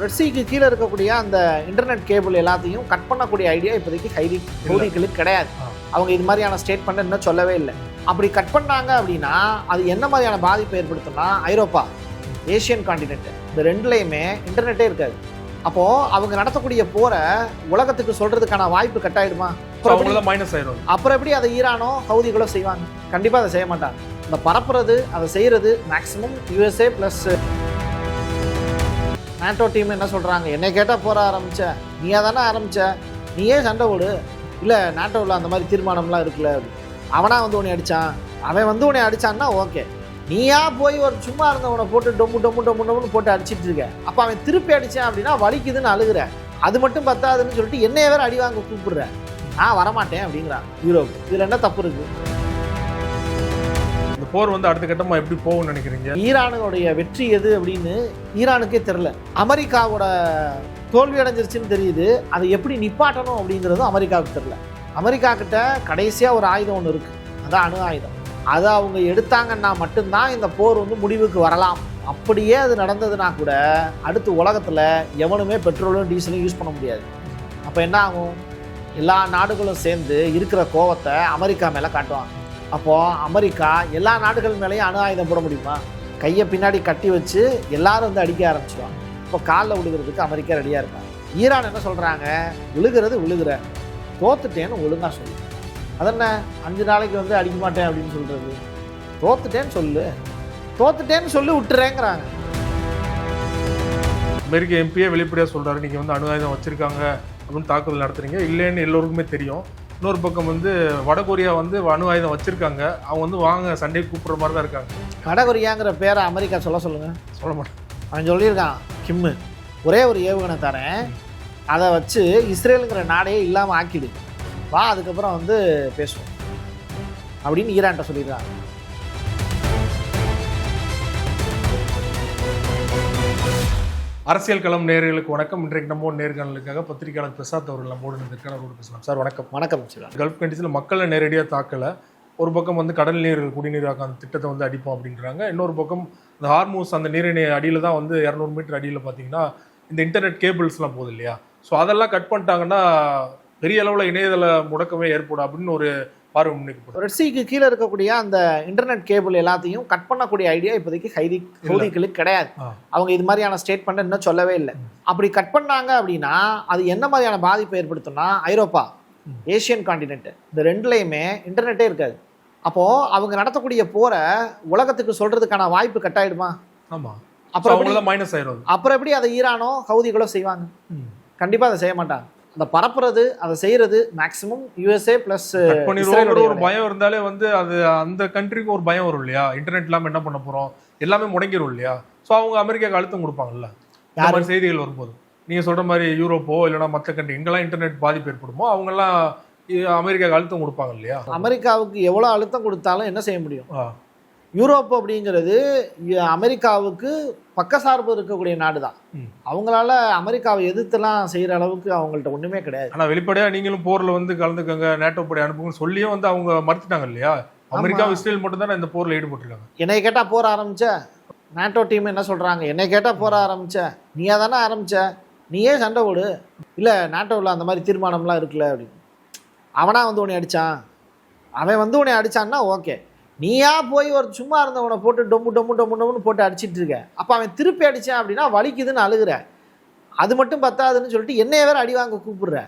ரெட்சிக்கு கீழே இருக்கக்கூடிய அந்த இன்டர்நெட் கேபிள் எல்லாத்தையும் கட் பண்ணக்கூடிய ஐடியா இப்போதைக்கு ஹவுதிகளுக்கு கிடையாது. அவங்க இது மாதிரியான ஸ்டேட்மெண்ட் இன்னும் சொல்லவே இல்லை. அப்படி கட் பண்ணாங்க அப்படின்னா அது என்ன மாதிரியான பாதிப்பை ஏற்படுத்தும்னா, ஐரோப்பா, ஏஷியன் காண்டினென்ட், இந்த ரெண்டுலேயுமே இன்டர்நெட்டே இருக்காது. அப்போது அவங்க நடத்தக்கூடிய போரை உலகத்துக்கு சொல்கிறதுக்கான வாய்ப்பு கட்டாயிடுமா? அப்புறம் எப்படி அதை ஈரானோ ஹவுதிகளோ செய்வாங்க? கண்டிப்பாக அதை செய்ய மாட்டாங்க. இந்த பரப்புறது, அதை செய்கிறது maximum USA plus NATO team என்ன சொல்கிறாங்க, என்னை கேட்டால் போற ஆரம்பிச்ச, நீயா தானே ஆரம்பிச்ச, நீயே சண்டை ஓடு, இல்லை நேட்டோவில் அந்த மாதிரி தீர்மானம்லாம் இருக்குல்ல, அவனா வந்து உன்னை அடித்தான், அவன் வந்து உன்னை அடித்தான்னா ஓகே, நீயா போய் ஒரு சும்மா இருந்தவனை போட்டு டொம்மு டொம்மு டொம்மு டொம்முன்னு போட்டு அடிச்சிட்டு இருக்க, அப்போ அவன் திருப்பி அடித்தான் அப்படின்னா வலிக்குதுன்னு அழுகுற, அது மட்டும் பத்தாதுன்னு சொல்லிட்டு என்னைய வேறு அடி வாங்க கூப்பிடுற, நான் வரமாட்டேன் அப்படிங்கிறான் யூரோப். இதில் என்ன தப்பு இருக்குது? போர் வந்து அடுத்த கட்டமாக எப்படி போகும்னு நினைக்கிறீங்க? ஈரானுடைய வெற்றி எது அப்படின்னு ஈரானுக்கே தெரில. அமெரிக்காவோட தோல்வி அடைஞ்சிருச்சுன்னு தெரியுது. அதை எப்படி நிப்பாட்டணும் அப்படிங்கிறதும் அமெரிக்காவுக்கு தெரில. அமெரிக்கா கிட்ட கடைசியாக ஒரு ஆயுதம் ஒன்று இருக்குது, அதான் அணு ஆயுதம். அதை அவங்க எடுத்தாங்கன்னா மட்டும்தான் இந்த போர் வந்து முடிவுக்கு வரலாம். அப்படியே அது நடந்ததுன்னா கூட அடுத்து உலகத்தில் எவனுமே பெட்ரோலும் டீசலும் யூஸ் பண்ண முடியாது. அப்போ என்ன ஆகும்? எல்லா நாடுகளும் சேர்ந்து இருக்கிற கோவத்தை அமெரிக்கா மேலே காட்டுவாங்க. அப்போது அமெரிக்கா எல்லா நாடுகள் மேலேயும் அணு ஆயுதம் போட முடியுமா? கையை பின்னாடி கட்டி வச்சு எல்லாரும் வந்து அடிக்க ஆரம்பிச்சிடுவாங்க. இப்போ காலில் விழுகிறதுக்கு அமெரிக்கா ரெடியாக இருக்காங்க. ஈரான் என்ன சொல்கிறாங்க, விழுகிறது விழுகிற, தோத்துட்டேன்னு ஒழுங்காக சொல்லு. அதென்ன 5 நாளைக்கு வந்து அடிக்க மாட்டேன் அப்படின்னு சொல்கிறது? தோத்துட்டேன்னு சொல்லி விட்டுறேங்கிறாங்க. அமெரிக்க எம்பியே வெளிப்படையாக சொல்கிறாரு, நீங்கள் வந்து அணு ஆயுதம் வச்சுருக்காங்க அப்படின்னு தாக்குதல் நடத்துறீங்க, இல்லைன்னு எல்லோருக்குமே தெரியும். இன்னொரு பக்கம் வந்து வடகொரியா வந்து அணு ஆயுதம் வச்சுருக்காங்க, அவங்க வந்து வாங்க சண்டே கூப்பிட்ற மாதிரி தான் இருக்காங்க. வடகொரியாங்கிற பேரை அமெரிக்கா சொல்ல மாட்டேன். அவன் சொல்லியிருக்கான், கிம்மு ஒரே ஒரு ஏவுகணை தரேன், அதை வச்சு இஸ்ரேலுங்கிற நாடே இல்லாமல் ஆக்கிடு, வா அதுக்கப்புறம் வந்து பேசுவோம் அப்படின்னு ஈரான்கிட்ட சொல்லியிருக்காங்க. அரசியல் களம் நேயர்களுக்கு வணக்கம். இன்றைக்கு நம்ம நேர்காணலுக்காக பத்திரிகையாளர் பிரசாத் அவர்கள் நம்மோடு இருந்திருக்கார். அவரோடு பேசலாம். சார் வணக்கம். வணக்கம். கல்ஃப் கண்ட்ரீஸில் மக்களை நேரடியாக தாக்கலை, ஒரு பக்கம் வந்து கடல் நீர் குடிநீராக்க அந்த திட்டத்தை வந்து அடிப்போம் அப்படின்றாங்க. இன்னொரு பக்கம் இந்த ஹார்மூஸ் அந்த நீரிணை அடியில் தான் வந்து 200 மீட்டர் அடியில் பார்த்தீங்கன்னா இந்த இன்டர்நெட் கேபிள்ஸ்லாம் போகுது இல்லையா, ஸோ அதெல்லாம் கட் பண்ணிட்டாங்கன்னா பெரிய அளவில் இணையதள முடக்கமே ஏற்படும் அப்படின்னு ஒரு பார்வை முன்னிக்கு. ரெட்சிக்கு கீழே இருக்கக்கூடிய அந்த இன்டர்நெட் கேபிள் எல்லாத்தையும் கட் பண்ணக்கூடிய ஐடியா இப்போதைக்கு ஹவுதிகளுக்கு கிடையாது. அவங்க இது மாதிரியான ஸ்டேட்மெண்ட் இன்னும் சொல்லவே இல்லை. அப்படி கட் பண்ணாங்க அப்படின்னா அது என்ன மாதிரியான பாதிப்பை ஏற்படுத்தும்னா, ஐரோப்பா, ஏஷியன் காண்டினென்ட், இந்த ரெண்டுலேயுமே இன்டர்நெட்டே இருக்காது. அப்போது அவங்க நடத்தக்கூடிய போரை உலகத்துக்கு சொல்கிறதுக்கான வாய்ப்பு கட்டாயிடுமா? ஆமாம். அப்புறம் எப்படி அதை ஈரானோ ஹவுதிகளோ செய்வாங்க? கண்டிப்பாக அதை செய்ய மாட்டாங்க. அந்த பரப்புறது, அதை செய்கிறது மேக்ஸிமம் யூஎஸ்ஏ ப்ளஸ் ஒரு பயம் இருந்தாலே வந்து அது அந்த கண்ட்ரிக்கு ஒரு பயம் வரும் இல்லையா, இன்டர்நெட் இல்லாமல் என்ன பண்ண போகிறோம், எல்லாமே முடங்கிடும் இல்லையா. ஸோ அவங்க அமெரிக்காவுக்கு அழுத்தம் கொடுப்பாங்கல்ல இந்த மாதிரி செய்திகள் வரும்போது. நீங்கள் சொல்கிற மாதிரி யூரோப்போ இல்லைனா மற்ற கண்ட்ரி எங்கெல்லாம் இன்டர்நெட் பாதிப்பு ஏற்படுமோ அவங்கெல்லாம் அமெரிக்காவுக்கு அழுத்தம் கொடுப்பாங்க இல்லையா. அமெரிக்காவுக்கு எவ்வளோ அழுத்தம் கொடுத்தாலும் என்ன செய்ய முடியும்? யூரோப் அப்படிங்கிறது அமெரிக்காவுக்கு பக்கசார்பு இருக்கக்கூடிய நாடு தான். அவங்களால அமெரிக்காவை எதிர்த்துலாம் செய்கிற அளவுக்கு அவங்கள்ட்ட ஒன்றுமே கிடையாது. ஆனால் வெளிப்படையாக நீங்களும் போரில் வந்து கலந்துக்கங்க, நேட்டோ படை அனுப்புங்கன்னு சொல்லியும் வந்து அவங்க மறுத்துட்டாங்க இல்லையா. அமெரிக்கா இஸ்ரேல் மட்டும் தானே இந்த போரில் ஈடுபட்டிருக்காங்க. என்னை கேட்டால் போற ஆரம்பிச்ச, நேட்டோ டீம் என்ன சொல்கிறாங்க, என்னை கேட்டால் போற ஆரம்பிச்ச, நீயா தானே ஆரம்பிச்ச, நீயே சண்டை ஓடு, இல்லை நேட்டோவில் அந்த மாதிரி தீர்மானம்லாம் இருக்குல்ல அப்படின்னு, அவனா வந்து உன்னை அடித்தான், அவன் வந்து உன்னை அடித்தான்னா ஓகே, நீயா போய் ஒரு சும்மா இருந்தவனை போட்டு டொம்மு டொம்மு டொம்மு டொம்முன்னு போட்டு அடிச்சிட்டு இருக்க, அப்போ அவன் திருப்பி அடித்தான் அப்படின்னா வலிக்குதுன்னு அழுகுற, அது மட்டும் பத்தாதுன்னு சொல்லிட்டு என்னைய வேறு அடி வாங்க கூப்பிடுற,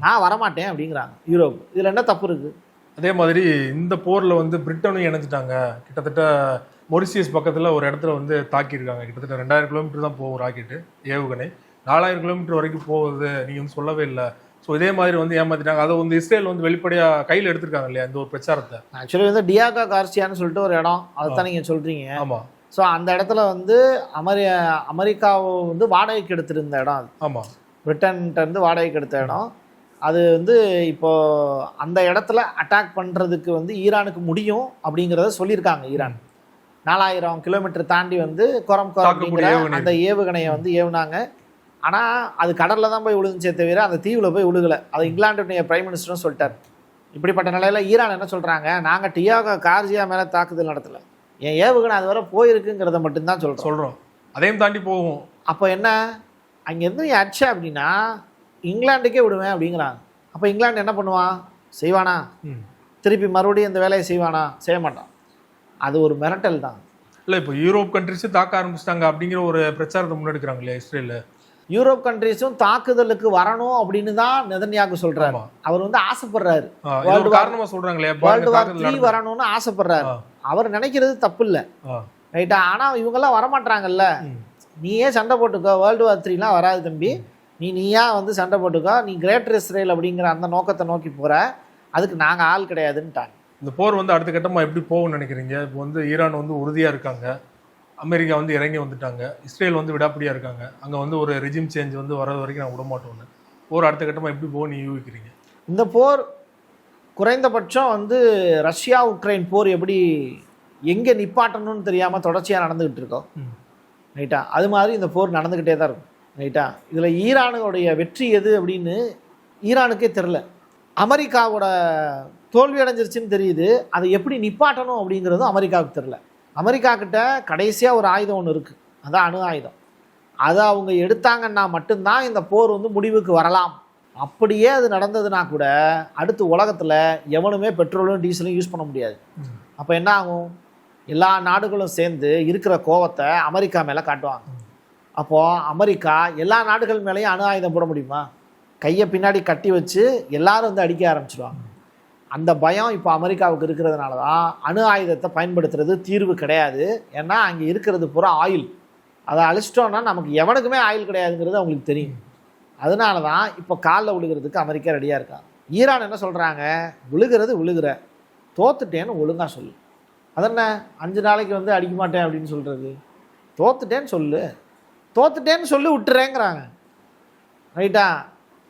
நான் வரமாட்டேன் அப்படிங்கிறாங்க யூரோப். இதில் என்ன தப்பு இருக்குது? அதே மாதிரி இந்த போரில் வந்து பிரிட்டனும் இணைஞ்சிட்டாங்க. கிட்டத்தட்ட மொரிசியஸ் பக்கத்தில் ஒரு இடத்துல வந்து தாக்கியிருக்காங்க. கிட்டத்தட்ட 2000 கிலோமீட்டர் தான் போகும் ராக்கெட்டு ஏவுகணை, 4000 கிலோமீட்டர் வரைக்கும் போகுது, நீங்கள் வந்து சொல்லவே இல்லை. ஸோ இதே மாதிரி வந்து ஏமாத்திட்டாங்க. அதை வந்து இஸ்ரேல் வந்து வெளிப்படையாக கையில் எடுத்திருக்காங்க இல்லையா இந்த ஒரு பிரச்சாரத்தை. ஆக்சுவலி வந்து டியாகா கார்சியான்னு சொல்லிட்டு ஒரு இடம், அதை தான் நீங்கள் சொல்கிறீங்க. ஆமாம். ஸோ அந்த இடத்துல வந்து அமெரிக்காவை வந்து வாடகைக்கு எடுத்திருந்த இடம் அது. ஆமாம். பிரிட்டன்கிட்டருந்து வாடகைக்கு எடுத்த இடம் அது. வந்து இப்போது அந்த இடத்துல அட்டாக் பண்ணுறதுக்கு வந்து ஈரானுக்கு முடியும் அப்படிங்கிறத சொல்லியிருக்காங்க. ஈரான் 4000 கிலோமீட்டர் தாண்டி வந்து கொரம் அப்படிங்கிற அந்த ஏவுகணையை வந்து ஏவுனாங்க. ஆனால் அது கடலில் தான் போய் விழுந்துச்சே தவிர அந்த தீவில் போய் விழுகலை. அதை இங்கிலாந்துடைய பிரைம் மினிஸ்டரும் சொல்லிட்டார். இப்படிப்பட்ட நிலையில் ஈரான் என்ன சொல்கிறாங்க, நாங்கள் டியாகோ கார்சியா மேலே தாக்குதல் நடத்தலை, என் ஏவுகணை அது வரை போயிருக்குங்கிறத மட்டும்தான் சொல்கிறோம். அதையும் தாண்டி போகும். அப்போ என்ன, அங்கேருந்து நீ அடிச்ச அப்படின்னா இங்கிலாந்துக்கே விடுவேன் அப்படிங்கிறாங்க. அப்போ இங்கிலாந்து என்ன பண்ணுவான்? செய்வானா? திருப்பி மறுபடியும் இந்த வேலையை செய்வானா? செய்ய மாட்டான். அது ஒரு மிரட்டல் தான். இல்லை, இப்போ யூரோப் கண்ட்ரிஸு தாக்க ஆரம்பிச்சிட்டாங்க அப்படிங்கிற ஒரு பிரச்சாரத்தை முன்னெடுக்கிறாங்க இல்லையா இஸ்ரேலில்? யூரோப் கண்ட்ரிஸும் தாக்குதலுக்கு வரணும் அப்படின்னு தான் நெதன்யாகு சொல்றாரு. அவர் வந்து ஆசைப்படுறாரு, காரணமா சொல்றாங்களே வேர்ல்டு வார் 3 வரணும்னு ஆசைப்படுறாரு. அவர் நினைக்கிறது தப்பு இல்லை, ரைட்டா? ஆனா இவங்கெல்லாம் வரமாட்டாங்கல்ல. நீயே சண்டை போட்டுக்கோ, வேர்ல்டு வார் 3லாம் வராது தம்பி, நீயா வந்து சண்டை போட்டுக்கோ, நீ கிரேட்டர் இஸ்ரேல் அப்படிங்கிற அந்த நோக்கத்தை நோக்கி போற, அதுக்கு நாங்கள் ஆள் கிடையாதுன்ட்டாங்க. இந்த போர் வந்து அடுத்த கட்டமாக எப்படி போகும்னு நினைக்கிறீங்க? இப்போ வந்து ஈரான் வந்து உறுதியாக இருக்காங்க, அமெரிக்கா வந்து இறங்கி வந்துட்டாங்க, இஸ்ரேல் வந்து விடாப்பிடியாக இருக்காங்க, அங்கே வந்து ஒரு ரெஜிம் சேஞ்ச் வந்து வர்றது வரைக்கும் நான் விடமாட்டோன்னு. போர் அடுத்த கட்டமாக எப்படி போகும் நீ யூகிக்கிறீங்க? இந்த போர் குறைந்தபட்சம் வந்து ரஷ்யா உக்ரைன் போர் எப்படி எங்கே நிப்பாட்டணும்னு தெரியாமல் தொடர்ச்சியாக நடந்துக்கிட்டு இருக்கோம், ரைட்டா? அது மாதிரி இந்த போர் நடந்துக்கிட்டே தான் இருக்கும், ரைட்டா? இதில் ஈரானுடைய வெற்றி எது அப்படின்னு ஈரானுக்கே தெரில. அமெரிக்காவோட தோல்வி அடைஞ்சிருச்சுன்னு தெரியுது, அதை எப்படி நிப்பாட்டணும் அப்படிங்கிறதும் அமெரிக்காவுக்கு தெரில. அமெரிக்கா கிட்ட கடைசியாக ஒரு ஆயுதம் ஒன்று இருக்குது, அதான் அணு ஆயுதம். அதை அவங்க எடுத்தாங்கன்னா மட்டும்தான் இந்த போர் வந்து முடிவுக்கு வரலாம். அப்படியே அது நடந்ததுன்னா கூட அடுத்து உலகத்தில் எவனுமே பெட்ரோலும் டீசலும் யூஸ் பண்ண முடியாது. அப்போ என்ன ஆகும்? எல்லா நாடுகளும் சேர்ந்து இருக்கிற கோவத்தை அமெரிக்கா மேலே காட்டுவாங்க. அப்போது அமெரிக்கா எல்லா நாடுகள் மேலேயும் அணு ஆயுதம் போட முடியுமா? கையை பின்னாடி கட்டி வச்சு எல்லாரும் வந்து அடிக்க ஆரம்பிச்சிடுவாங்க. அந்த பயம் இப்போ அமெரிக்காவுக்கு இருக்கிறதுனால தான் அணு ஆயுதத்தை பயன்படுத்துறது தீர்வு கிடையாது. ஏன்னா அங்கே இருக்கிறது பூரா ஆயில், அதை அழிச்சிட்டோன்னா நமக்கு எவனுக்குமே ஆயில் கிடையாதுங்கிறது அவங்களுக்கு தெரியும். அதனால தான் இப்போ காலில் விழுகிறதுக்கு அமெரிக்கா ரெடியாக இருக்காங்க. ஈரான் என்ன சொல்கிறாங்க? விழுகிற தோத்துட்டேன்னு ஒழுங்காக சொல்லு. அதென்ன 5 நாளைக்கு வந்து அடிக்க மாட்டேன் அப்படின்னு சொல்கிறது? தோத்துட்டேன்னு சொல்லி விட்டுறேங்கிறாங்க, ரைட்டா?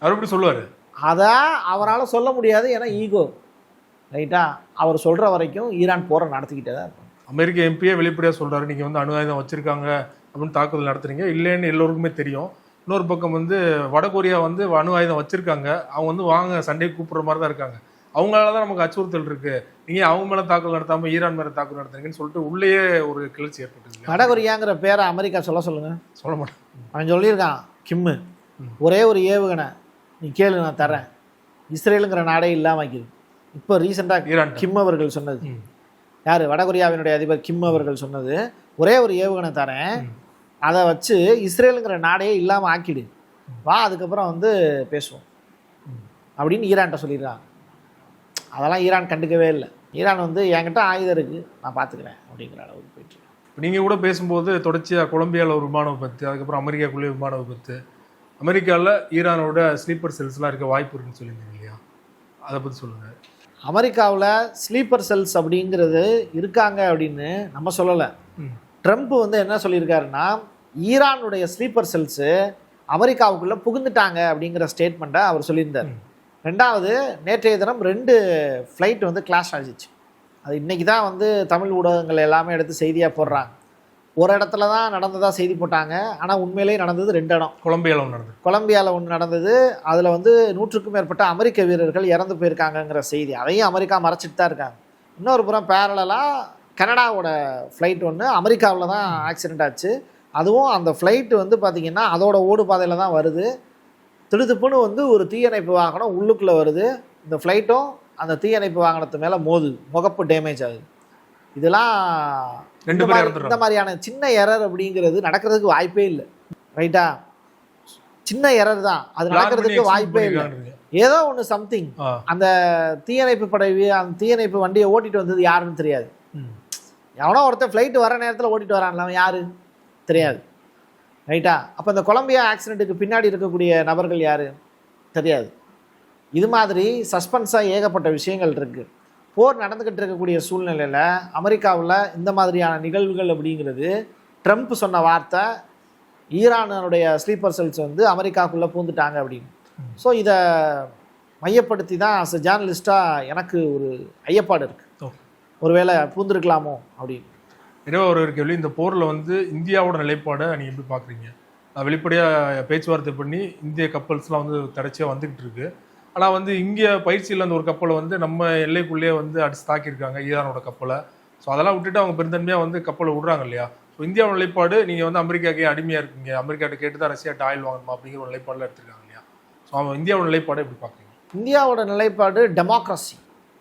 அவர் எப்படி சொல்லுவார்? அதை அவரால் சொல்ல முடியாது, ஏன்னா ஈகோ, ரைட்டா? அவர் சொல்கிற வரைக்கும் ஈரான் போரை நடத்திக்கிட்டே தான் இருக்கும். அமெரிக்க எம்பியே வெளிப்படையாக சொல்கிறாரு, நீங்கள் வந்து அணு ஆயுதம் வச்சுருக்காங்க அப்படின்னு தாக்குதல் நடத்துறீங்க, இல்லைன்னு எல்லோருக்குமே தெரியும். இன்னொரு பக்கம் வந்து வடகொரியா வந்து அணு ஆயுதம் வச்சுருக்காங்க, அவங்க வந்து வாங்க சண்டே கூப்பிட்ற மாதிரி தான் இருக்காங்க, அவங்களால தான் நமக்கு அச்சுறுத்தல் இருக்குது, நீங்கள் அவங்க மேலே தாக்குதல் நடத்தாமல் ஈரான் மேலே தாக்குதல் நடத்துறீங்கன்னு சொல்லிட்டு உள்ளேயே ஒரு கிளர்ச்சி ஏற்பட்டுருக்கு. வடகொரியாங்கிற பேரை அமெரிக்கா சொல்லுங்கள். சொல்ல மாட்டேன். அவன் சொல்லியிருக்கான், கிம்மு ஒரே ஒரு ஏவுகணை நீ கேளு நான் தரேன், இஸ்ரேலுங்கிற நாடே இல்லாமல் ஆக்கிது. இப்போ ரீசெண்டாக ஈரான் கிம் அவர்கள் சொன்னது, யார்? வடகொரியாவினுடைய அதிபர் கிம் அவர்கள் சொன்னது, ஒரே ஒரு ஏவுகணை தரேன், அதை வச்சு இஸ்ரேலுங்கிற நாடையே இல்லாமல் ஆக்கிடு, வா அதுக்கப்புறம் வந்து பேசுவோம் அப்படின்னு ஈரான்கிட்ட சொல்லிடுறாங்க. அதெல்லாம் ஈரான் கண்டுக்கவே இல்லை. ஈரான் வந்து என்கிட்ட ஆயுதம் இருக்குது, நான் பார்த்துக்கிறேன் அப்படிங்கிற அளவுக்கு போயிட்டு. நீங்கள் கூட பேசும்போது தொடர்ச்சியாக கொலம்பியாவில் ஒரு விமான விபத்து, அதுக்கப்புறம் அமெரிக்காக்குள்ளேயே விமான விபத்து, அமெரிக்காவில் ஈரானோட ஸ்லீப்பர் செல்ஸ்லாம் இருக்க வாய்ப்பு இருக்குன்னு சொல்லியிருந்தீங்க இல்லையா? அதை பற்றி சொல்லுங்கள். அமெரிக்காவில் ஸ்லீப்பர் செல்ஸ் அப்படிங்கிறது இருக்காங்க அப்படின்னு நம்ம சொல்லலை. ட்ரம்ப் வந்து என்ன சொல்லியிருக்காருன்னா, ஈரானுடைய ஸ்லீப்பர் செல்ஸு அமெரிக்காவுக்குள்ளே புகுந்துட்டாங்க அப்படிங்கிற ஸ்டேட்மெண்ட்டை அவர் சொல்லியிருந்தார். ரெண்டாவது, நேற்றைய தினம் 2 ஃப்ளைட் வந்து கிளாஷ் ஆகிடுச்சு. அது இன்றைக்கி தான் வந்து தமிழ் ஊடகங்கள் எல்லாமே எடுத்து செய்தியாக போடுறாங்க. ஒரு இடத்துல தான் நடந்ததாக செய்தி போட்டாங்க, ஆனால் உண்மையிலேயே நடந்தது 2 இடம். கொலம்பியாவில் ஒன்று நடந்தது. அதில் வந்து 100க்கும் மேற்பட்ட அமெரிக்க வீரர்கள் இறந்து போயிருக்காங்கங்கிற செய்தி, அதையும் அமெரிக்கா மறைச்சிட்டு தான் இருக்காங்க. இன்னொரு புறம் பேரலாக கனடாவோட ஃப்ளைட் ஒன்று அமெரிக்காவில் தான் ஆக்சிடெண்ட் ஆச்சு. அதுவும் அந்த ஃப்ளைட்டு வந்து பார்த்திங்கன்னா அதோட ஓடு பாதையில் தான் வருது. திடுதுப்புன்னு வந்து ஒரு தீயணைப்பு வாகனம் உள்ளுக்குள்ளே வருது, இந்த ஃப்ளைட்டும் அந்த தீயணைப்பு வாகனத்து மேலே மோதுது, முகப்பு டேமேஜ் ஆகுது. இதெல்லாம் இந்த மாதிரியான சின்ன எரர் அப்படிங்கிறது நடக்கிறதுக்கு வாய்ப்பே இல்லை, ரைட்டா? சின்ன எரர் தான், அது நடக்கிறதுக்கு வாய்ப்பே இல்லை. ஏதோ ஒன்று சம்திங், அந்த தீயணைப்பு படவி அந்த தீயணைப்பு வண்டியை ஓட்டிட்டு வந்தது யாருன்னு தெரியாது. எவனோ ஒருத்தர் ஃப்ளைட்டு வர நேரத்தில் ஓட்டிட்டு வரான்ல, அவன் யாரு தெரியாது, ரைட்டா? அப்போ இந்த கொலம்பியா ஆக்சிடெண்ட்டுக்கு பின்னாடி இருக்கக்கூடிய நபர்கள் யாரு தெரியாது. இது மாதிரி சஸ்பென்ஸாக ஏகப்பட்ட விஷயங்கள் இருக்குது. போர் நடந்துக்கிட்டு இருக்கக்கூடிய சூழ்நிலையில் அமெரிக்காவில் இந்த மாதிரியான நிகழ்வுகள் அப்படிங்கிறது, ட்ரம்ப் சொன்ன வார்த்தை ஈரானுடைய ஸ்லீப்பர் செல்ஸ் வந்து அமெரிக்காவுக்குள்ளே பூந்துட்டாங்க அப்படின்னு. ஸோ இதை மையப்படுத்தி தான் அஸ் எ ஜேர்னலிஸ்டாக எனக்கு ஒரு ஐயப்பாடு இருக்குது, ஒருவேளை பூந்துருக்கலாமோ அப்படின்னு. இரவு ஒரு கேள்வி, இந்த போரில் வந்து இந்தியாவோட நிலைப்பாடை நீங்கள் எப்படி பார்க்குறீங்க? வெளிப்படையாக பேச்சுவார்த்தை பண்ணி இந்திய கப்பல்ஸ்லாம் வந்து தடைச்சியாக வந்துக்கிட்டு இருக்கு, ஆனால் வந்து இங்கே பயிற்சியில் அந்த ஒரு கப்பலை வந்து நம்ம எல்லைக்குள்ளேயே வந்து அடித்து தாக்கியிருக்காங்க ஈரானோட கப்பலை. ஸோ அதெல்லாம் விட்டுட்டு அவங்க பெருந்தன்மையாக வந்து கப்பலை விடுறாங்க இல்லையா? ஸோ இந்தியாவோட நிலைப்பாடு நீங்கள் வந்து அமெரிக்காவுக்கு அடிமையாக இருக்கீங்க, அமெரிக்காட்ட கேட்டு தான் ரஷ்யாட்ட ஆயில் வாங்கணுமா அப்படிங்கிற ஒரு நிலைப்பாடில் எடுத்துருக்காங்க இல்லையா? ஸோ அவன் இந்தியாவோட நிலைப்பாடு எப்படி பார்க்குறீங்க? இந்தியாவோட நிலைப்பாடு டெமோக்ரஸி,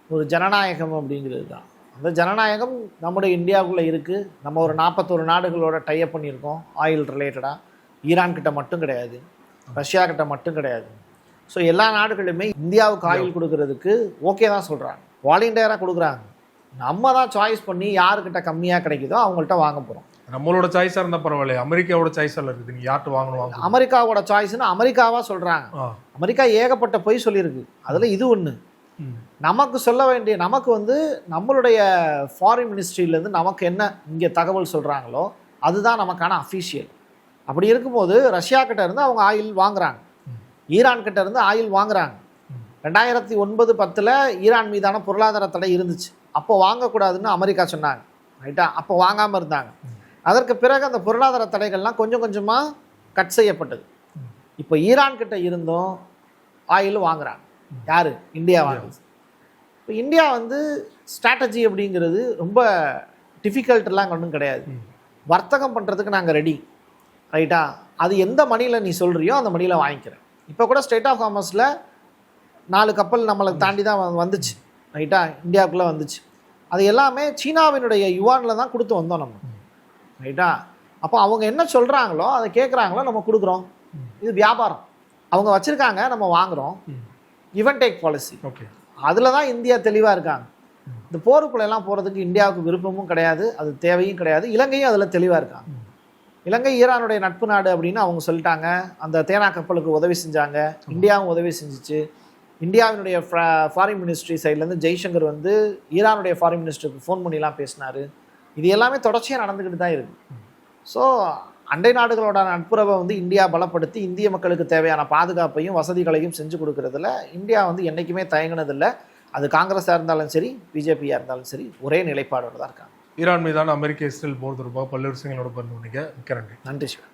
ஒரு ஜனநாயகம் அப்படிங்கிறது தான். அந்த ஜனநாயகம் நம்முடைய இந்தியாவுக்குள்ளே இருக்குது. நம்ம ஒரு 41 நாடுகளோட டைப் பண்ணியிருக்கோம் ஆயில் ரிலேட்டடாக. ஈரான் கிட்ட மட்டும் கிடையாது, ரஷ்யா கிட்ட மட்டும் கிடையாது. ஸோ எல்லா நாடுகளுமே இந்தியாவுக்கு ஆயில் கொடுக்கறதுக்கு ஓகே தான் சொல்கிறாங்க, வாலண்டியராக கொடுக்குறாங்க. நம்ம தான் சாய்ஸ் பண்ணி யாருக்கிட்ட கம்மியாக கிடைக்குதோ அவங்கள்ட்ட வாங்க போகிறோம். நம்மளோட சாய்ஸாக இருந்தால் பரவாயில்ல, அமெரிக்காவோட சாய்ஸாக இருக்குது. நீங்கள் யார்கிட்ட வாங்கணும்? அமெரிக்காவோட சாய்ஸ்னு அமெரிக்காவாக சொல்கிறாங்க. அமெரிக்கா ஏகப்பட்ட பொய் சொல்லியிருக்கு, அதில் இது ஒன்று. நமக்கு சொல்ல வேண்டிய, நமக்கு வந்து நம்மளுடைய ஃபாரின் மினிஸ்ட்ரியிலேருந்து நமக்கு என்ன இங்கே தகவல் சொல்கிறாங்களோ அதுதான் நமக்கான அஃபீஷியல். அப்படி இருக்கும்போது ரஷ்யா கிட்ட இருந்து அவங்க ஆயில் வாங்குறாங்க, ஈரான் கிட்ட இருந்து ஆயில் வாங்குறாங்க. 2009-10 ஈரான் மீதான பொருளாதார தடை இருந்துச்சு, அப்போ வாங்கக்கூடாதுன்னு அமெரிக்கா சொன்னாங்க, ரைட்டா? அப்போ வாங்காமல் இருந்தாங்க. அதற்கு பிறகு அந்த பொருளாதார தடைகள்லாம் கொஞ்சம் கொஞ்சமாக கட் செய்யப்பட்டது. இப்போ ஈரான் கிட்ட இருந்தும் ஆயில் வாங்குறாங்க. யார்? இந்தியா வாங்குது. இப்போ இந்தியா வந்து ஸ்ட்ராட்டஜி அப்படிங்கிறது ரொம்ப டிஃபிகல்ட்டெல்லாம் ஒன்றும் கிடையாது. வர்த்தகம் பண்ணுறதுக்கு நாங்கள் ரெடி, ரைட்டா? அது எந்த மணியில் நீ சொல்கிறியோ அந்த மணியில் வாங்கிக்கிறேன். இப்போ கூட ஸ்டேட் ஆஃப் காமர்ஸில் 4 கப்பல் நம்மளை தாண்டி தான் வந்துச்சு, ரைட்டா? இந்தியாவுக்குள்ளே வந்துச்சு. அது எல்லாமே சீனாவினுடைய யுவானில் தான் கொடுத்து வந்தோம் நம்ம, ரைட்டா? அப்போ அவங்க என்ன சொல்கிறாங்களோ அதை கேட்குறாங்களோ நம்ம கொடுக்குறோம். இது வியாபாரம், அவங்க வச்சுருக்காங்க, நம்ம வாங்குகிறோம். Give and take policy. Okay, அதில் தான் இந்தியா தெளிவாக இருக்காங்க. இந்த போருக்குள்ளெல்லாம் போகிறதுக்கு இந்தியாவுக்கு விருப்பமும் கிடையாது, அது தேவையும் கிடையாது. இலங்கையும் அதில் தெளிவாக இருக்காங்க. இலங்கை ஈரானுடைய நட்பு நாடு அப்படின்னு அவங்க சொல்லிட்டாங்க. அந்த தேனா கப்பலுக்கு உதவி செஞ்சாங்க, இந்தியாவும் உதவி செஞ்சிச்சு. இந்தியாவினுடைய ஃபாரின் மினிஸ்ட்ரி சைட்லேருந்து ஜெய்சங்கர் வந்து ஈரானுடைய ஃபாரின் மினிஸ்டருக்கு ஃபோன் பண்ணிலாம் பேசினார். இது எல்லாமே தொடர்ச்சியாக நடந்துக்கிட்டு தான் இருக்குது. ஸோ அண்டை நாடுகளோட நட்புறவை வந்து இந்தியா பலப்படுத்தி இந்திய மக்களுக்கு தேவையான பாதுகாப்பையும் வசதிகளையும் செஞ்சு கொடுக்கறதுல இந்தியா வந்து என்றைக்குமே தயங்கினதில்லை. அது காங்கிரஸாக இருந்தாலும் சரி, பிஜேபியாக இருந்தாலும் சரி, ஒரே நிலைப்பாடோடு தான் இருக்காங்க. ஈரான் மீதான அமெரிக்க இஸ்ரேல் போர் தொடர்பாக பல்வேறு விஷயங்களோட பண்ணி மிக்க நன்றி. நன்றி சிவா.